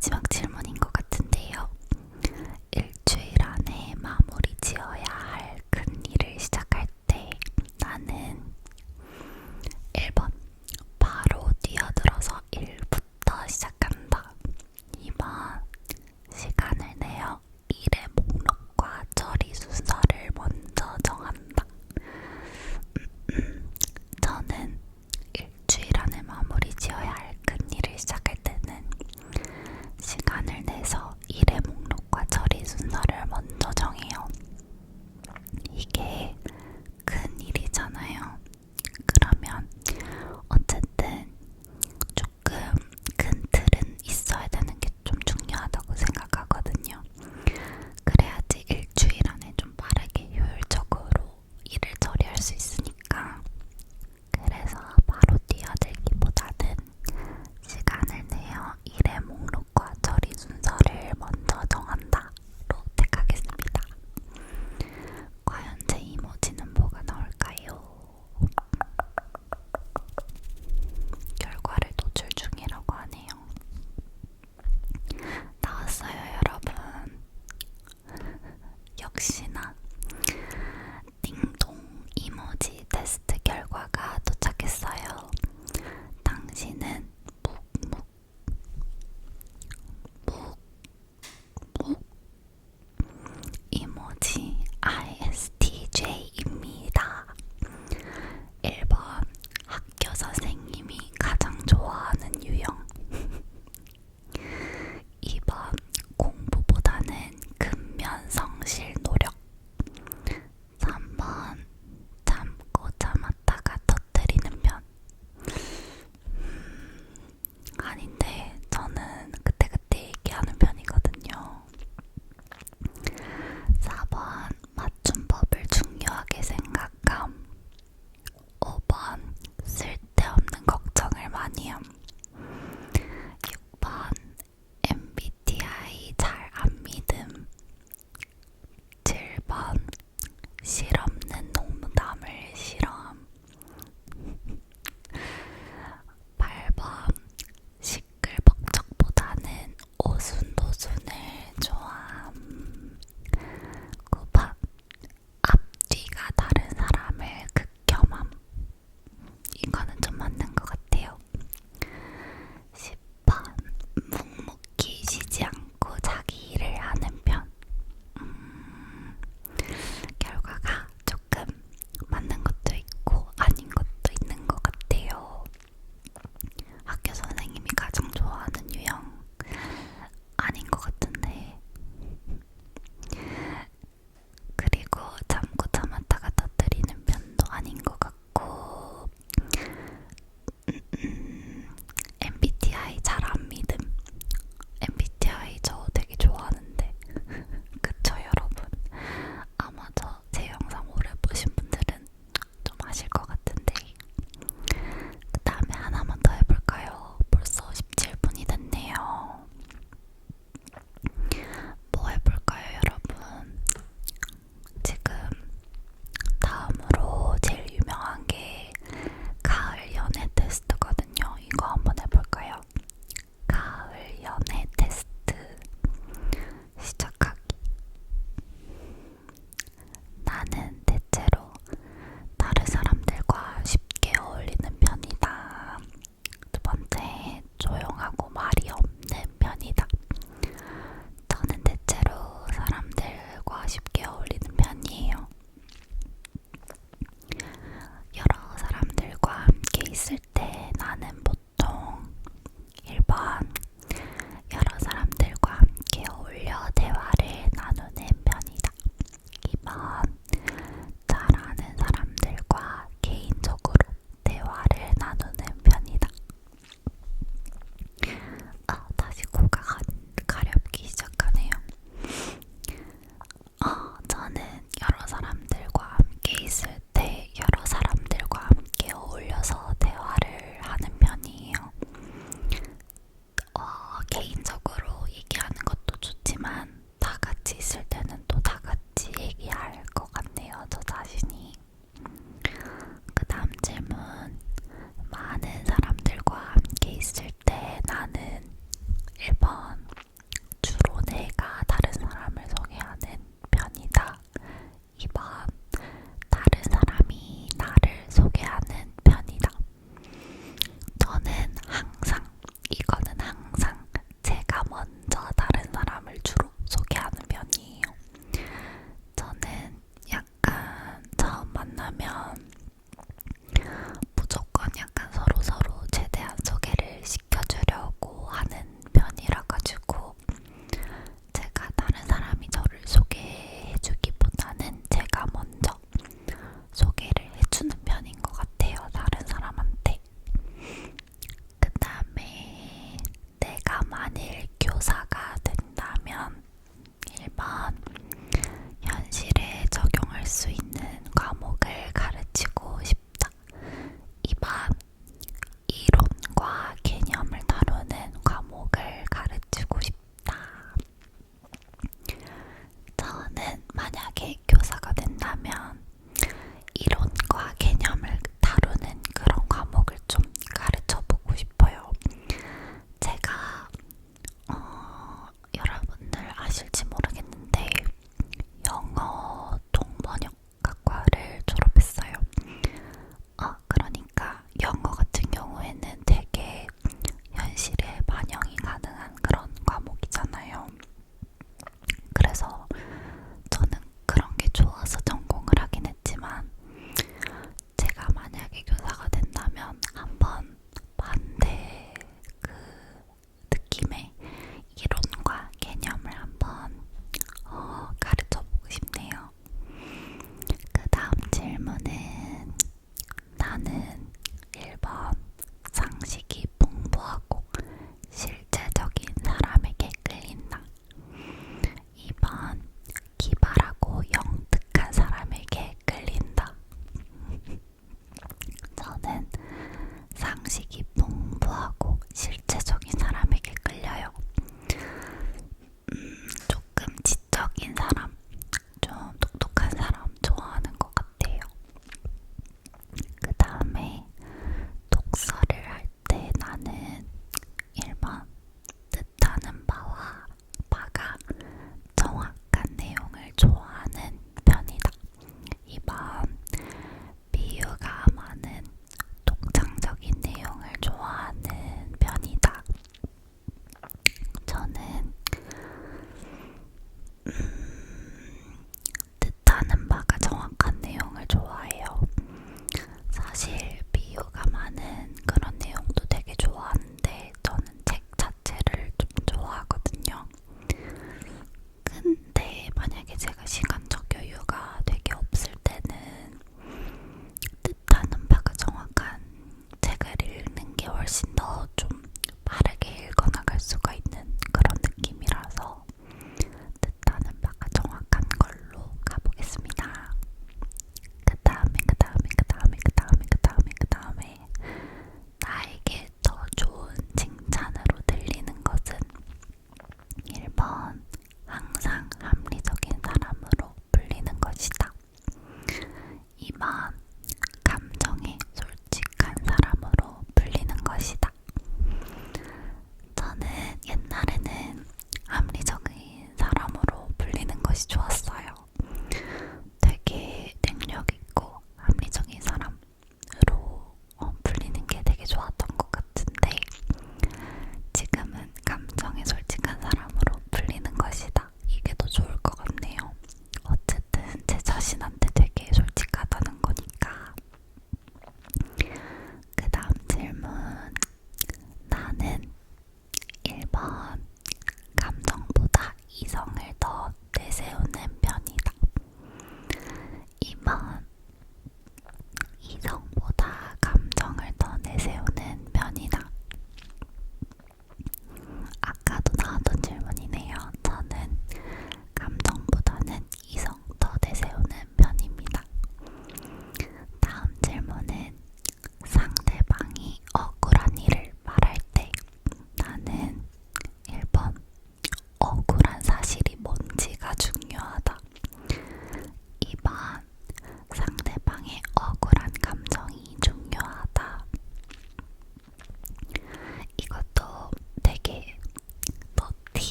마지막 질문인 것 같은데요. 일주일 안에 마무리 지어야 할 큰 일을 시작할 때 나는 1번 바로 뛰어들어서 일부터 시작한다. 2번 시간을 내어 일의 목록과 처리 순서를 먼저 정한다. 저는 일주일 안에 마무리 지어야 할 큰 일을 시작할 때는 시간을 내서 일의 목록과 처리 순서를 먼저 정해요. 이게 큰 일이잖아요. 그러면 어쨌든 조금 큰 틀은 있어야 되는 게 좀 중요하다고 생각하거든요. 그래야지 일주일 안에 좀 빠르게 효율적으로 일을 처리할 수 있으니까. 그래서 바로 뛰어들기보다는 시간을 내어 일의 목록과 처리 순서를 먼저 정한다로 택하겠습니다. 과연 제 이모지는 뭐가 나올까요? 결과를 도출 중이라고 하네요. 나왔어요, 여러분. 역시나 띵동 이모지 테스트 결과가 도착했어요. 당신은 묵묵 이모지 ISTJ입니다. 1번 학교 선생님이 가장 좋아하는 유형. 2번 공부보다는 근면성실 노력. 3번 참고 참았다가 터뜨리는 편. 아닌데 저는 그때그때 얘기하는 편이거든요. 4번 맞춤법을 중요하게 생각함. 5번 쓸데없는 걱정을 많이 함. 6번 MBTI 잘 안 믿음. 7번 실없는 농담을 싫어함. 8번 시끌벅적보다는 오순도순을 좋아함. 9번 앞뒤가 다른 사람을 극혐함. 이거는 좀 맞는 것 같아요. 10번 묵묵히 쉬지 않고 자기 일을 하는 편. 결과가 조금 맞는 것도 있고 아닌 것도 있는 것 같아요. 학교 선생님이 가장 좋아하는 유형 아닌 것 같은데, 그리고 참고 참았다가 터뜨리는 편도 아닌 것 같고, MBTI 잘 안 믿음. MBTI 저 되게 좋아하는데 그쵸 여러분? 아마 제 영상 오래 보신 분들은 좀 아실 것 같은데. 그 다음에 하나만 더 해볼까요? 벌써 17분이 됐네요. 뭐 해볼까요 여러분? 지금 다음으로 제일 유명한 게 가을 연애 테스트거든요. 이거 한번 해볼까요? 가을 연애 테스트 시작하기. 나는 대체로 다른 사람들과 쉽게 어울리는 편이다. 두 번째, 조용하고 말이 없는 편이다. 저는 대체로 사람들과 쉽게 어울리는 편이에요. 여러 사람들과 함께 있을 때 나는 보통 1번 여러 사람들과 함께 어울려 대화를 나누는 편이다. 2번 잘 아는 사람들과 개인적으로 대화를 나누는 편이다. 다시 코가 가렵기 시작하네요. 저는 여러 사람들과 함께 있을 때 여러 사람들과 함께 어울려서 대화를 하는 편이에요. 개인적으로 얘기하는 것도 좋지만 다 같이 있을 때는 또 다 같이 얘기할 것 같네요, 저 자신이. 그 다음 질문. 많은 사람들과 함께 있을 때 나는 1번 뜻하는 바가 정확한 내용을 좋아해요. 사실 비유가 많은 그런 내용도 되게 좋아하는데 저는 책 자체를 좀 좋아하거든요. 근데 만약에 제가 시간적 여유가 되게 없을 때는 뜻하는 바가 정확한 책을 읽는 게 훨씬 더 좀 빠르게 읽어나갈 수가 있는 그런 느낌이라서 뜻하는 바가 정확한 걸로 가보겠습니다. 그 다음에 나에게 더 좋은 칭찬으로 들리는 것은 1번